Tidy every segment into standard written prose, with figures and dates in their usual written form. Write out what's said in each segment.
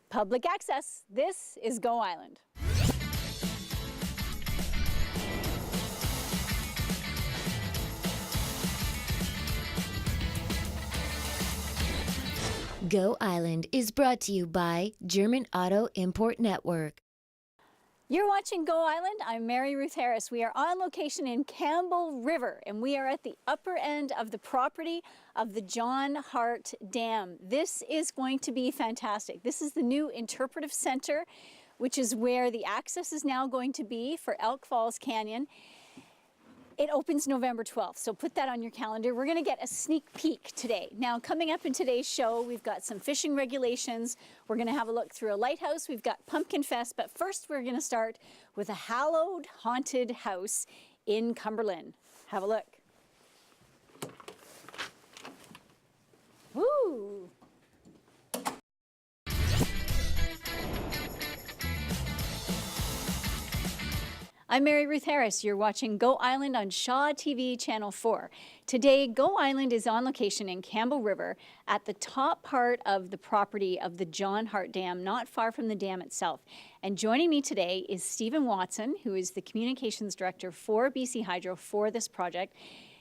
Public access. This is Go Island. Go Island is brought to you by German Auto Import Network. You're watching Go Island. I'm Mary Ruth Harris. We are on location in Campbell River, and we are at the upper end of the property of the John Hart Dam. This is going to be fantastic. This is the new Interpretive Centre, which is where the access is now going to be for Elk Falls Canyon. It opens November 12th, so put that on your calendar. We're going to get a sneak peek today. Now, coming up in today's show, we've got some fishing regulations. We're going to have a look through a lighthouse. We've got Pumpkin Fest, but first we're going to start with a hallowed haunted house in Cumberland. Have a look. Woo! I'm Mary Ruth Harris. You're watching Go Island on Shaw TV Channel 4. Today, Go Island is on location in Campbell River at the top part of the property of the John Hart Dam, not far from the dam itself. And joining me today is Stephen Watson, who is the Communications Director for BC Hydro for this project.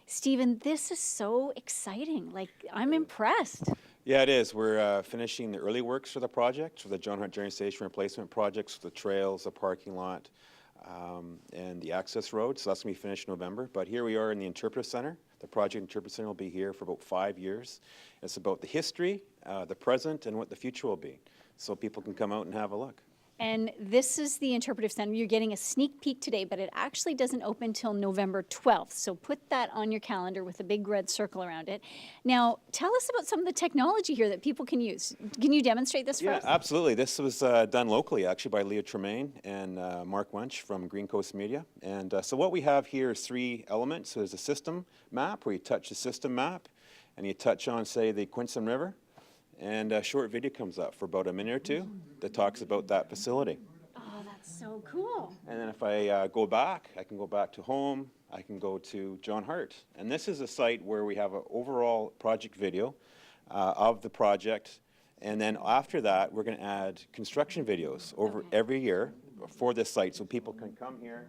Stephen, this is so exciting. Like, I'm impressed. Yeah, it is. We're finishing the early works for the project, for the John Hart Generating Station replacement projects, the trails, the parking lot, and the access road. So that's going to be finished in November. But here we are in the Interpretive Centre. The project Interpretive Centre will be here for about 5 years. It's about the history, the present, and what the future will be. So people can come out and have a look. And this is the Interpretive Centre. You're getting a sneak peek today, but it actually doesn't open till November 12th. So put that on your calendar with a big red circle around it. Now, tell us about some of the technology here that people can use. Can you demonstrate this for us? Yeah, absolutely. This was done locally, actually, by Leah Tremaine and Mark Wench from Green Coast Media. And so what we have here is 3 elements. So there's a system map where you touch the system map and you touch on, say, the Quinson River. And a short video comes up for about a minute or 2 that talks about that facility. Oh, that's so cool. And then if I go back, I can go back to home, I can go to John Hart. And this is a site where we have an overall project video of the project. And then after that, we're going to add construction videos over every year for this site so people can come here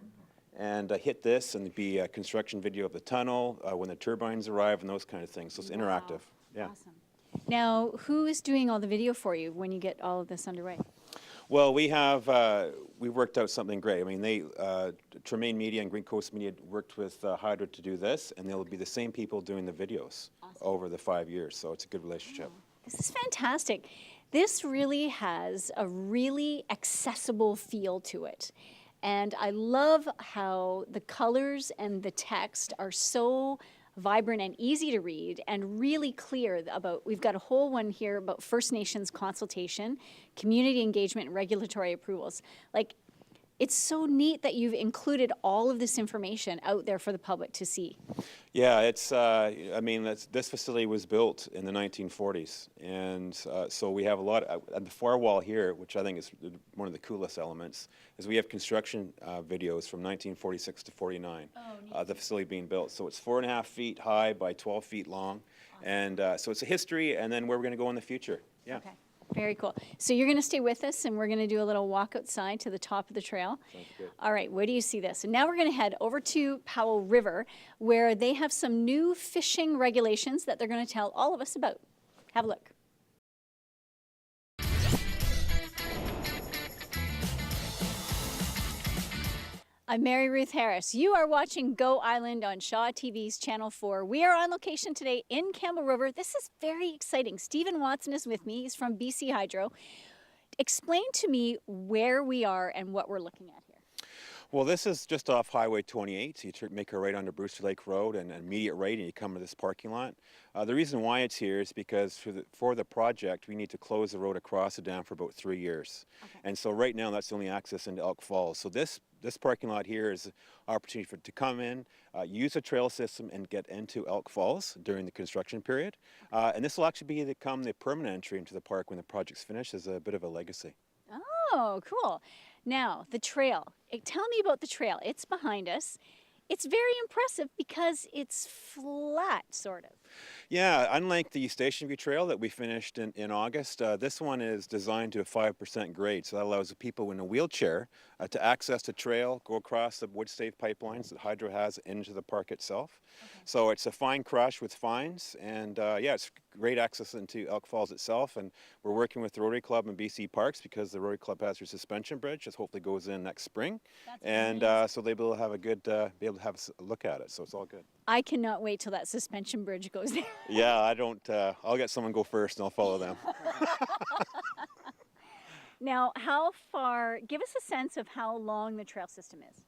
and hit this and be a construction video of the tunnel, when the turbines arrive and those kind of things. So it's interactive. Yeah. Awesome. Now, who is doing all the video for you when you get all of this underway? Well, we worked out something great. I mean, Tremaine Media and Green Coast Media worked with Hydro to do this, and they'll be the same people doing the videos over the 5 years. So it's a good relationship. Oh, this is fantastic. This really has a really accessible feel to it. And I love how the colors and the text are so vibrant and easy to read and really clear about, we've got a whole one here about First Nations consultation, community engagement, and regulatory approvals. Like, it's so neat that you've included all of this information out there for the public to see. Yeah, it's, I mean, this facility was built in the 1940s. And so we have a lot, at the far wall here, which I think is one of the coolest elements, is we have construction videos from 1946 to 49, the facility being built. So it's 4.5 feet high by 12 feet long. Awesome. And so it's a history and then where we're going to go in the future. Yeah. Okay. Very cool. So you're going to stay with us, and we're going to do a little walk outside to the top of the trail. Sounds good. All right, where do you see this? And now we're going to head over to Powell River, where they have some new fishing regulations that they're going to tell all of us about. Have a look. I'm Mary Ruth Harris. You are watching Go Island on Shaw TV's Channel 4. We are on location today in Campbell River. This is very exciting. Stephen Watson is with me. He's from BC Hydro. Explain to me where we are and what we're looking at here. Well, this is just off Highway 28. So you make a right onto Brewster Lake Road and an immediate right, and you come to this parking lot. The reason why it's here is because for the project, we need to close the road across the dam for about 3 years. Okay. And so right now, that's the only access into Elk Falls. So this parking lot here is an opportunity to come in, use a trail system, and get into Elk Falls during the construction period. And this will actually become the permanent entry into the park when the project's finished as a bit of a legacy. Oh, cool. Now, the trail. Tell me about the trail. It's behind us. It's very impressive because it's flat, sort of. Yeah, unlike the Station View Trail that we finished in August, this one is designed to a 5% grade. So that allows the people in a wheelchair to access the trail, go across the wood-safe pipelines that Hydro has into the park itself. Okay. So it's a fine crush with fines, and yeah, it's great access into Elk Falls itself. And we're working with the Rotary Club and BC Parks because the Rotary Club has their suspension bridge that hopefully goes in next spring. That's And amazing. so they'll be able to have a good, be able to have a look at it. So it's all good. I cannot wait till that suspension bridge goes there. Yeah, I don't. I'll get someone go first, and I'll follow them. Now, how far, give us a sense of how long the trail system is.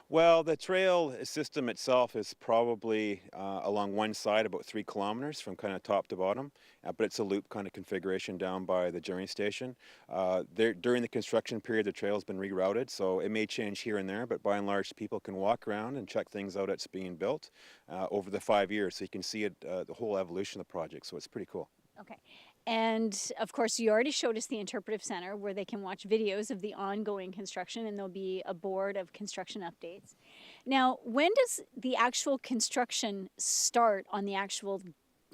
Well, the trail system itself is probably along one side about 3 kilometers from kind of top to bottom, but it's a loop kind of configuration down by the journey station. During the construction period, the trail's been rerouted, so it may change here and there, but by and large, people can walk around and check things out as being built over the 5 years, so you can see it, the whole evolution of the project, so it's pretty cool. Okay. And of course, you already showed us the Interpretive Centre where they can watch videos of the ongoing construction, and there'll be a board of construction updates. Now, when does the actual construction start on the actual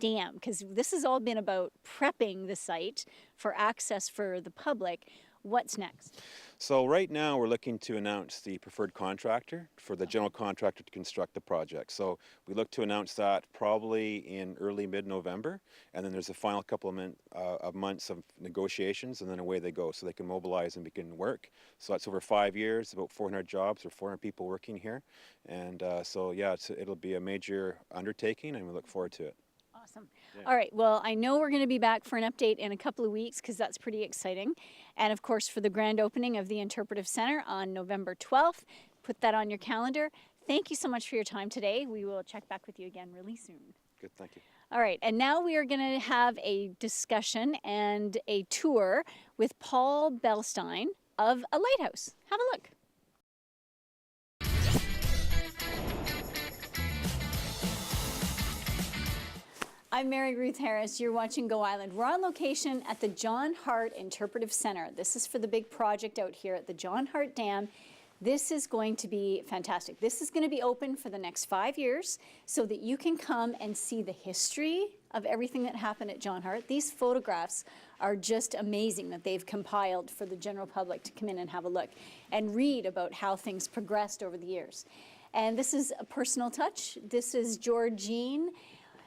dam? Because this has all been about prepping the site for access for the public. What's next? So right now we're looking to announce the preferred contractor for the general contractor to construct the project. So we look to announce that probably in early mid-November, and then there's a final couple of months of negotiations, and then away they go. So they can mobilize and begin work. So that's over 5 years, about 400 jobs or 400 people working here. And so yeah, it'll be a major undertaking, and we look forward to it. Awesome. Yeah. All right. Well, I know we're going to be back for an update in a couple of weeks because that's pretty exciting. And of course, for the grand opening of the Interpretive Centre on November 12th, put that on your calendar. Thank you so much for your time today. We will check back with you again really soon. Good, thank you. All right. And now we are going to have a discussion and a tour with Paul Belstein of a lighthouse. Have a look. I'm Mary Ruth Harris. You're watching Go Island. We're on location at the John Hart Interpretive Centre. This is for the big project out here at the John Hart Dam. This is going to be fantastic. This is going to be open for the next 5 years so that you can come and see the history of everything that happened at John Hart. These photographs are just amazing that they've compiled for the general public to come in and have a look and read about how things progressed over the years. And this is a personal touch. This is Georgine.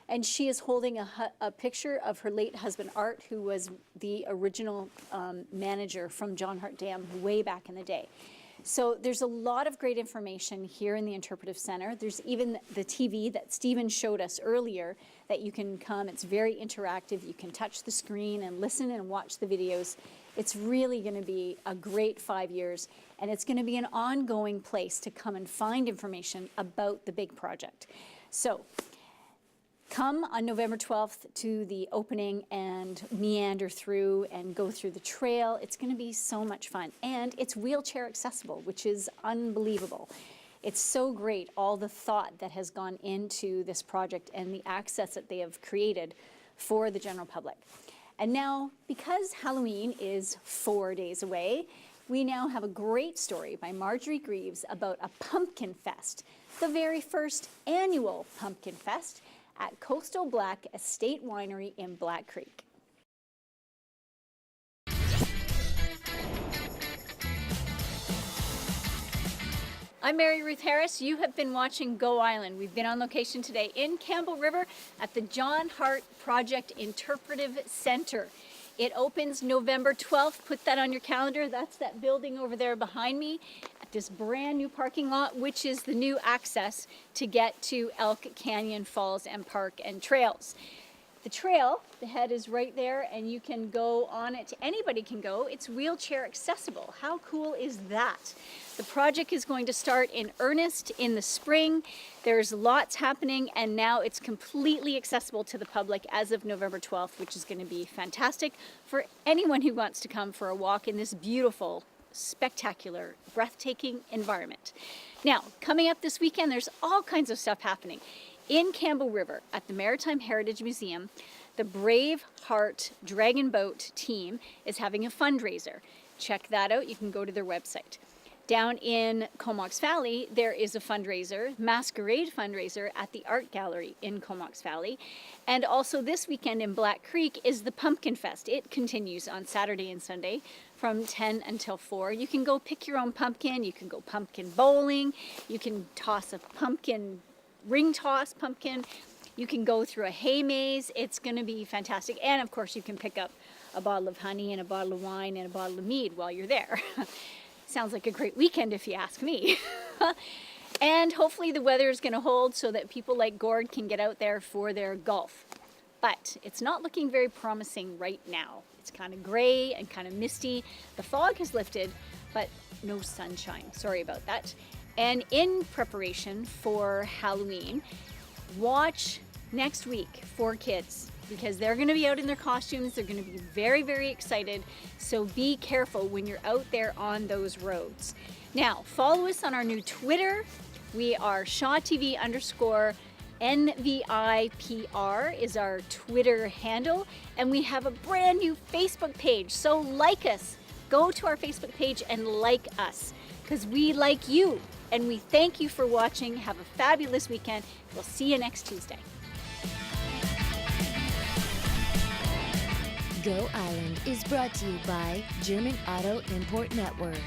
And she is holding a picture of her late husband, Art, who was the original manager from John Hart Dam way back in the day. So there's a lot of great information here in the Interpretive Centre. There's even the TV that Stephen showed us earlier that you can come. It's very interactive. You can touch the screen and listen and watch the videos. It's really going to be a great 5 years, and it's going to be an ongoing place to come and find information about the big project. So come on November 12th to the opening and meander through and go through the trail. It's going to be so much fun. And it's wheelchair accessible, which is unbelievable. It's so great, all the thought that has gone into this project and the access that they have created for the general public. And now, because Halloween is 4 days away, we now have a great story by Marjorie Greaves about a pumpkin fest, the very first annual pumpkin fest at Coastal Black Estate Winery in Black Creek. I'm Mary Ruth Harris. You have been watching Go Island. We've been on location today in Campbell River at the John Hart Project Interpretive Centre. It opens November 12th. Put that on your calendar. That's that building over there behind me at this brand new parking lot, which is the new access to get to Elk Canyon Falls and Park and Trails. The trail, the head is right there, and you can go on it. Anybody can go. It's wheelchair accessible. How cool is that? The project is going to start in earnest in the spring. There's lots happening, and now it's completely accessible to the public as of November 12th, which is going to be fantastic for anyone who wants to come for a walk in this beautiful, spectacular, breathtaking environment. Now, coming up this weekend, there's all kinds of stuff happening. In Campbell River at the Maritime Heritage Museum, the Brave Hart Dragon Boat team is having a fundraiser. Check that out. You can go to their website. Down in Comox Valley, there is a fundraiser, masquerade fundraiser at the Art Gallery in Comox Valley. And also this weekend in Black Creek is the Pumpkin Fest. It continues on Saturday and Sunday from 10 until 4. You can go pick your own pumpkin, you can go pumpkin bowling, you can toss a pumpkin, ring toss pumpkin, you can go through a hay maze. It's going to be fantastic. And of course you can pick up a bottle of honey and a bottle of wine and a bottle of mead while you're there. Sounds like a great weekend if you ask me. And hopefully the weather is going to hold so that people like Gord can get out there for their golf. But it's not looking very promising right now. It's kind of gray and kind of misty. The fog has lifted, but no sunshine. Sorry about that. And in preparation for Halloween, watch next week for kids, because they're going to be out in their costumes. They're going to be very, very excited. So be careful when you're out there on those roads. Now, follow us on our new Twitter. We are ShawTV_NVIPR is our Twitter handle. And we have a brand new Facebook page. So like us. Go to our Facebook page and like us, because we like you. And we thank you for watching. Have a fabulous weekend. We'll see you next Tuesday. Go Island is brought to you by German Auto Import Network.